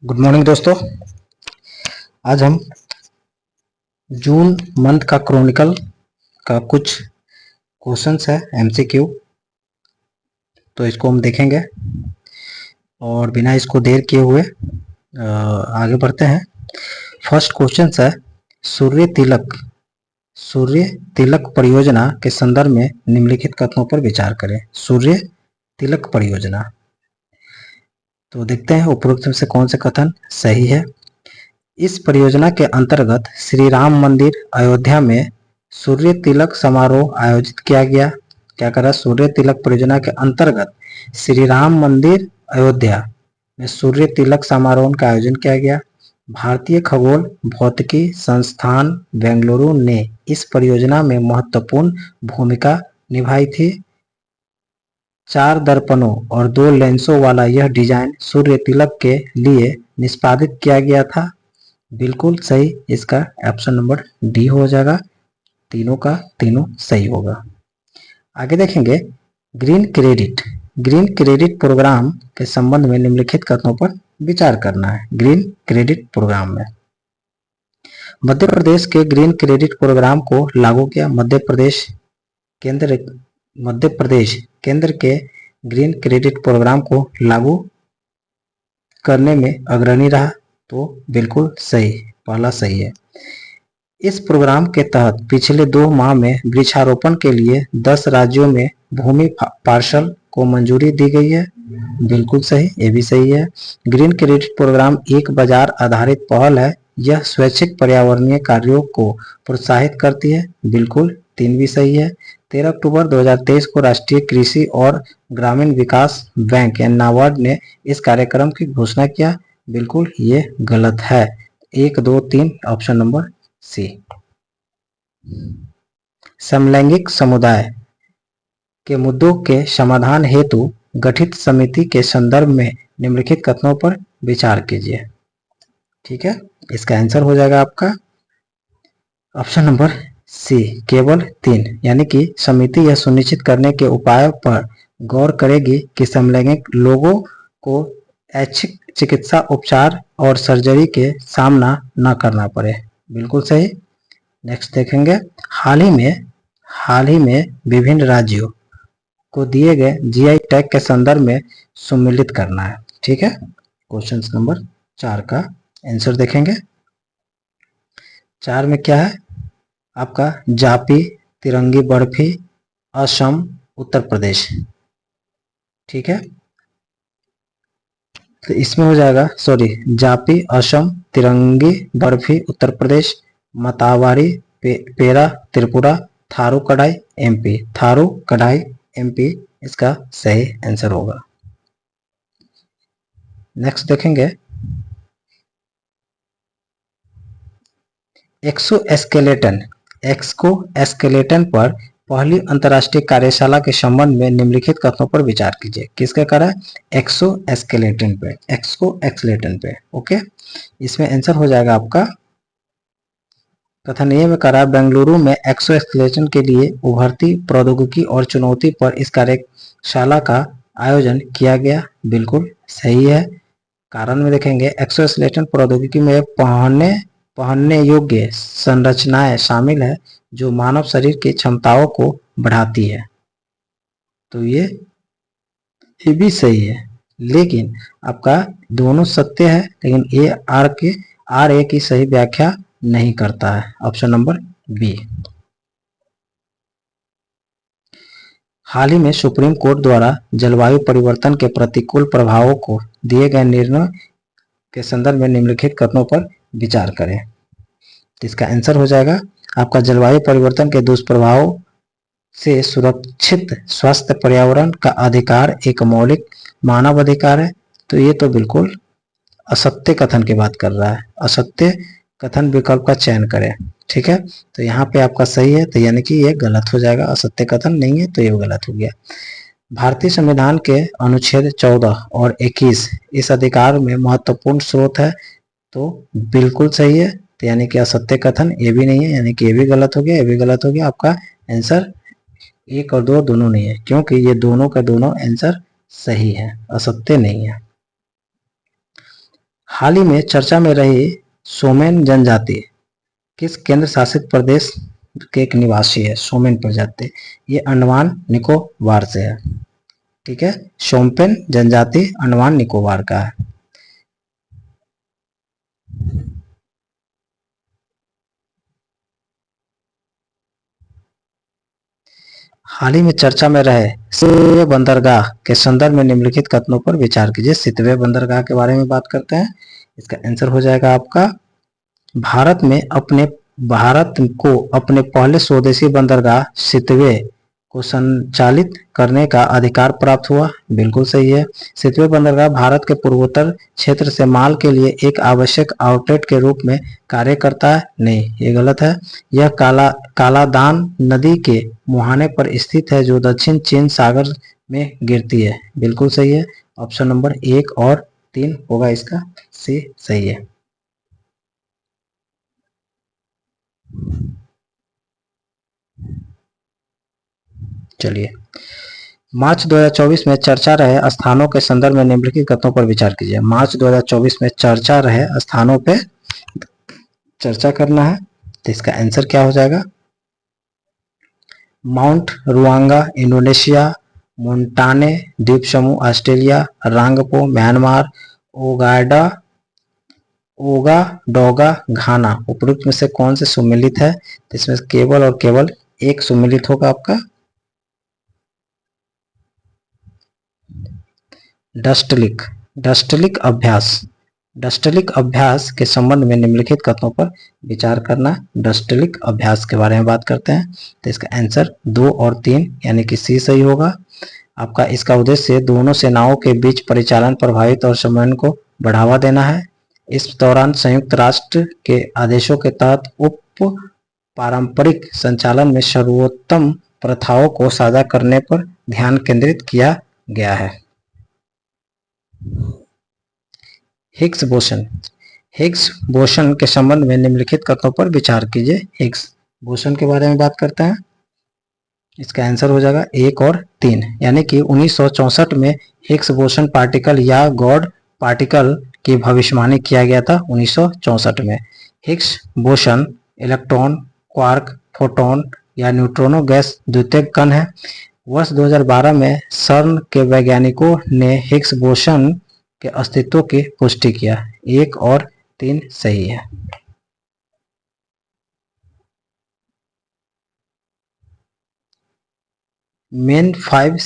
Good morning दोस्तों। आज हम जून मंथ का क्रॉनिकल का कुछ क्वेश्चंस है एमसीक्यू, तो इसको हम देखेंगे और बिना इसको देर किए हुए आगे बढ़ते हैं। फर्स्ट क्वेश्चन है, सूर्य तिलक परियोजना के संदर्भ में निम्नलिखित कथनों पर विचार करें। सूर्य तिलक परियोजना, तो देखते हैं उपरोक्त में से कौन से कथन सही है। इस परियोजना के अंतर्गत श्री राम मंदिर अयोध्या में सूर्य तिलक समारोह आयोजित किया गया। क्या करा? सूर्य तिलक परियोजना के अंतर्गत श्री राम मंदिर अयोध्या में सूर्य तिलक समारोह का आयोजन किया गया। भारतीय खगोल भौतिकी संस्थान बेंगलुरु ने इस परियोजना में महत्वपूर्ण भूमिका निभाई थी। 4 दर्पणों और 2 लेंसों वाला यह डिजाइन सूर्य तिलक के लिए निष्पादित किया गया था। बिल्कुल सही, इसका ऑप्शन नंबर डी हो जाएगा। तीनों का तीनों सही होगा। आगे देखेंगे, ग्रीन क्रेडिट प्रोग्राम के संबंध में निम्नलिखित कथनों पर विचार करना है। ग्रीन क्रेडिट प्रोग्राम में मध्य प्रदेश के ग्रीन क्रेडिट प्रोग्राम को लागू किया। मध्य प्रदेश केंद्र के ग्रीन क्रेडिट प्रोग्राम को लागू करने में अग्रणी रहा, तो बिल्कुल सही, पहला सही है। इस प्रोग्राम के तहत पिछले 2 माह में वृक्षारोपण के लिए 10 राज्यों में भूमि पार्सल को मंजूरी दी गई है। बिल्कुल सही, ये भी सही है। ग्रीन क्रेडिट प्रोग्राम एक बाजार आधारित पहल है। यह स्वैच्छिक पर्यावरणीय कार्यों को प्रोत्साहित करती है। बिल्कुल 3 भी सही है। 13 अक्टूबर 2023 को राष्ट्रीय कृषि और ग्रामीण विकास बैंक या नाबार्ड ने इस कार्यक्रम की घोषणा किया। बिल्कुल ये गलत है। 1, 2, 3 ऑप्शन नंबर सी। समलैंगिक समुदाय के मुद्दों के समाधान हेतु गठित समिति के संदर्भ में निम्नलिखित कथनों पर विचार कीजिए। ठीक है, इसका आंसर हो जाएगा आपका ऑप्शन नंबर सी, केवल 3। यानी कि समिति यह सुनिश्चित करने के उपायों पर गौर करेगी कि समलैंगिक लोगों को ऐच्छिक चिकित्सा उपचार और सर्जरी के सामना न करना पड़े। बिल्कुल सही। नेक्स्ट देखेंगे, हाल ही में विभिन्न राज्यों को दिए गए जीआई टैग के संदर्भ में सम्मिलित करना है। ठीक है, क्वेश्चन नंबर 4 का आंसर देखेंगे। 4 में क्या है आपका? जापी, तिरंगी बर्फी, असम, उत्तर प्रदेश। ठीक है, तो इसमें हो जाएगा, जापी असम, तिरंगी बर्फी उत्तर प्रदेश, मतावारी पेरा त्रिपुरा, थारू कढ़ाई एमपी। थारू कढ़ाई एमपी इसका सही आंसर होगा। नेक्स्ट देखेंगे, एक्सोस्केलेटन पर पहली अंतर्राष्ट्रीय कार्यशाला के संबंध में निम्नलिखित कथनों पर विचार कीजिए। किसका करा? एक्सोस्केलेटन पे। ओके, इसमें आंसर हो जाएगा आपका कथन ए में करा, बेंगलुरु में एक्सोस्केलेटन के लिए उभरती प्रौद्योगिकी और चुनौती पर इस कार्यशाला का आयोजन किया गया। बिल्कुल सही है। कारण में देखेंगे, एक्सोस्केलेटन प्रौद्योगिकी में पहनने योग्य संरचनाएं शामिल है जो मानव शरीर की क्षमताओं को बढ़ाती है। तो ये भी सही है, लेकिन आपका दोनों सत्य है, लेकिन आर ए की सही व्याख्या नहीं करता है। Option number B. हाल ही में सुप्रीम कोर्ट द्वारा जलवायु परिवर्तन के प्रतिकूल प्रभावों को दिए गए निर्णय के संदर्भ में निम्नलिखित कथनों पर विचार करें। इसका आंसर हो जाएगा आपका, जलवायु परिवर्तन के दुष्प्रभावों से सुरक्षित स्वस्थ पर्यावरण का अधिकार एक मौलिक मानव अधिकार है। तो ये तो बिल्कुल असत्य कथन की बात कर रहा है। असत्य कथन विकल्प का चयन करें। ठीक है, तो यहाँ पे आपका सही है, तो यानी कि ये गलत हो जाएगा। असत्य कथन नहीं है, तो ये गलत हो गया। भारतीय संविधान के अनुच्छेद 14 और 21 इस अधिकार में महत्वपूर्ण स्रोत है। तो बिल्कुल सही है, तो यानी कि असत्य कथन ये भी नहीं है, यानी कि ये भी गलत हो गया, ये भी गलत हो गया। आपका आंसर 1 और 2 दोनों नहीं है, क्योंकि ये दोनों का दोनों आंसर सही है, असत्य नहीं है। हाल ही में चर्चा में रही सोमेन जनजाति किस केंद्र शासित प्रदेश के एक निवासी है? सोमेन प्रजाति, ये अंडमान निकोबार से है। ठीक है, शोम्पेन जनजाति अंडमान निकोबार का है। हाल ही में चर्चा में रहे सितवे बंदरगाह के संदर्भ में निम्नलिखित कथनों पर विचार कीजिए। सितवे बंदरगाह के बारे में बात करते हैं। इसका आंसर हो जाएगा आपका भारत को अपने पहले स्वदेशी बंदरगाह सितवे को संचालित करने का अधिकार प्राप्त हुआ। बिल्कुल सही है। सितवे बंदरगाह भारत के पूर्वोत्तर क्षेत्र से माल के लिए एक आवश्यक आउटलेट के रूप में कार्य करता है। नहीं, ये गलत है। यह कालादान नदी के मुहाने पर स्थित है जो दक्षिण चीन सागर में गिरती है। बिल्कुल सही है। ऑप्शन नंबर 1 और 3 होगा इसका सही है। चलिए, मार्च 2024 में चर्चा रहे स्थानों के संदर्भ में निम्नलिखित कथनों पर विचार कीजिए। मार्च 2024 में चर्चा रहे स्थानों पे चर्चा करना है, तो इसका आंसर क्या हो जाएगा? माउंट रुआंगा इंडोनेशिया, मोंटाने द्वीप समूह ऑस्ट्रेलिया, रांगपो म्यांमार, ओगाडोगा घाना। उपरोक्त में से कौन से सुमेलित है? तो इसमें केवल और केवल एक सुमेलित होगा आपका डस्टलिक अभ्यास के संबंध में निम्नलिखित कथनों पर विचार करना। डस्टलिक अभ्यास के बारे में बात करते हैं, तो इसका आंसर 2 और 3 यानी कि सी सही होगा आपका। इसका उद्देश्य दोनों सेनाओं के बीच परिचालन प्रभावित और समन्वय को बढ़ावा देना है। इस दौरान संयुक्त राष्ट्र के आदेशों के तहत उप पारंपरिक संचालन में सर्वोत्तम प्रथाओं को साझा करने पर ध्यान केंद्रित किया गया है। हिग्स बोसन के संबंध में निम्नलिखित कथनों पर विचार कीजिए। हिग्स बोसन के बारे में बात करते हैं। इसका आंसर हो जाएगा 1 और 3 यानी कि 1964 में हिग्स बोसन पार्टिकल या गॉड पार्टिकल की भविष्यवाणी किया गया था। 1964 में Higgs boson electron, quark, photon या न्यूट्रॉनो गैस द्वितीयक कण है। वर्ष 2012 में सर्न के वैज्ञानिकों ने हिग्स बोसन के अस्तित्व की पुष्टि किया। 1 और 3 सही है। मेन 5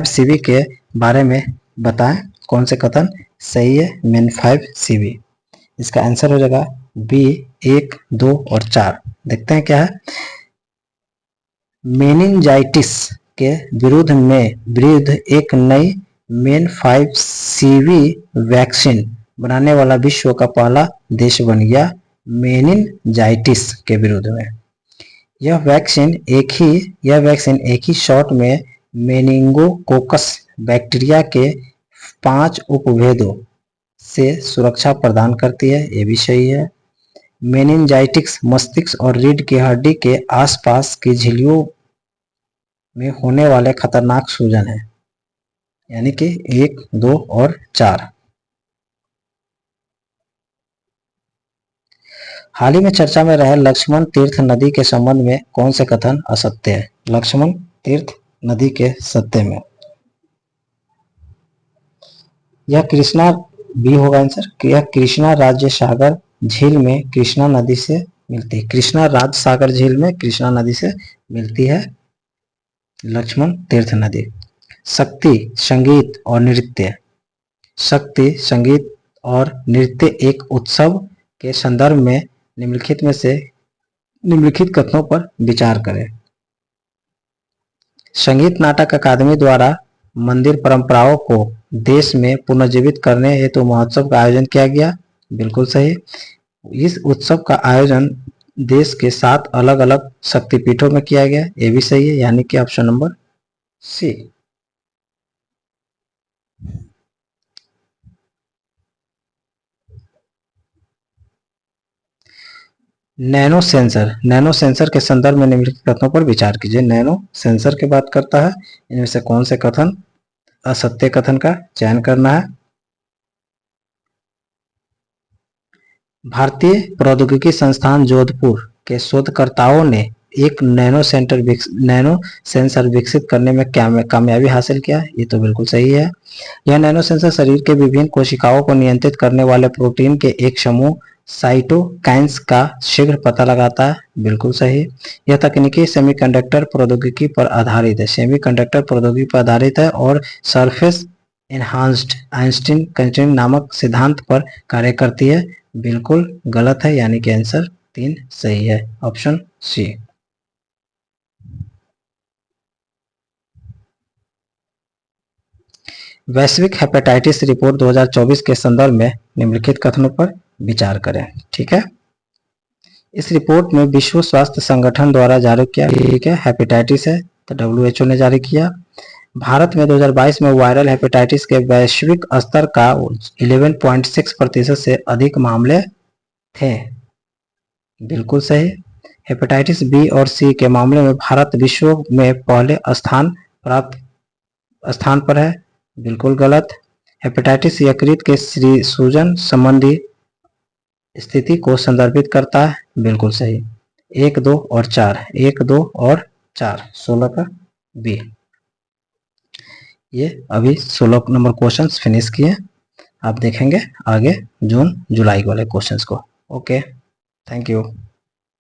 CV के बारे में बताएं, कौन से कथन सही है? मेन 5 CV, इसका आंसर हो जाएगा बी 1, 2 और 4। देखते हैं क्या है। मेनिंजाइटिस के विरुद्ध एक नई मेन 5 CV वैक्सीन बनाने वाला विश्व का पहला देश बन गया मेनिंजाइटिस के विरुद्ध में। यह वैक्सीन एक ही शॉट में मेनिंगोकोकस बैक्टीरिया के 5 उपभेदों से सुरक्षा प्रदान करती है। ये भी सही है। मेनिंजाइटिस मस्तिष्क और रीढ़ की हड्डी के आसपास की झिल्लियों में होने वाले खतरनाक सूजन है, यानी कि 1, 2 और 4। हाल ही में चर्चा में रहे लक्ष्मण तीर्थ नदी के संबंध में कौन से कथन असत्य है? लक्ष्मण तीर्थ नदी के सत्य में यह कृष्णा बी होगा आंसर। यह कृष्णा राज्य सागर झील में कृष्णा नदी से मिलती है। कृष्णा राज्य सागर झील में कृष्णा नदी से मिलती है लक्ष्मण तीर्थ नदी। शक्ति संगीत और नृत्य एक उत्सव के संदर्भ में निम्नलिखित कथनों पर विचार करें। संगीत नाटक अकादमी द्वारा मंदिर परंपराओं को देश में पुनर्जीवित करने हेतु महोत्सव का आयोजन किया गया। बिल्कुल सही। इस उत्सव का आयोजन देश के 7 अलग अलग शक्तिपीठों में किया गया। ये भी सही है, यानी कि option number C. Nano sensor के संदर्भ में निम्नलिखित कथनों पर विचार कीजिए। नैनो सेंसर की बात करता है, इनमें से कौन से कथन असत्य कथन का चयन करना है। भारतीय प्रौद्योगिकी संस्थान जोधपुर के शोधकर्ताओं ने एक नैनो सेंसर विकसित करने में कामयाबी हासिल किया। ये तो बिल्कुल सही है। यह नैनो सेंसर शरीर के विभिन्न कोशिकाओं को नियंत्रित करने वाले प्रोटीन के एक समूह साइटोकाइन्स का शीघ्र पता लगाता है। बिल्कुल सही। यह तकनीकी सेमीकंडक्टर प्रौद्योगिकी पर आधारित है। सेमीकंडक्टर प्रौद्योगिकी पर आधारित है और सरफेस एनहांस्ड आइंस्टीन कंस्ट्रेंट नामक सिद्धांत पर कार्य करती है। बिल्कुल गलत है, यानी कि आंसर 3 सही है, ऑप्शन सी। वैश्विक हेपेटाइटिस रिपोर्ट 2024 के संदर्भ में निम्नलिखित कथनों पर विचार करें। ठीक है, इस रिपोर्ट में विश्व स्वास्थ्य संगठन द्वारा जारी किया, ठीक है, हेपेटाइटिस है तो WHO ने जारी किया। भारत में 2022 में वायरल हेपेटाइटिस के वैश्विक स्तर का 11.6% से अधिक मामले थे। बिल्कुल सही। हेपेटाइटिस बी और सी के मामले में भारत विश्व में पहले स्थान पर है। बिल्कुल गलत। हेपेटाइटिस यकृत के सूजन संबंधी स्थिति को संदर्भित करता है। बिल्कुल सही। 1, 2 और 4, 1, 2 और 4, 16 का बी। ये अभी 16 नंबर क्वेश्चंस फिनिश किए। आप देखेंगे आगे जून जुलाई वाले क्वेश्चंस को। Okay, thank you.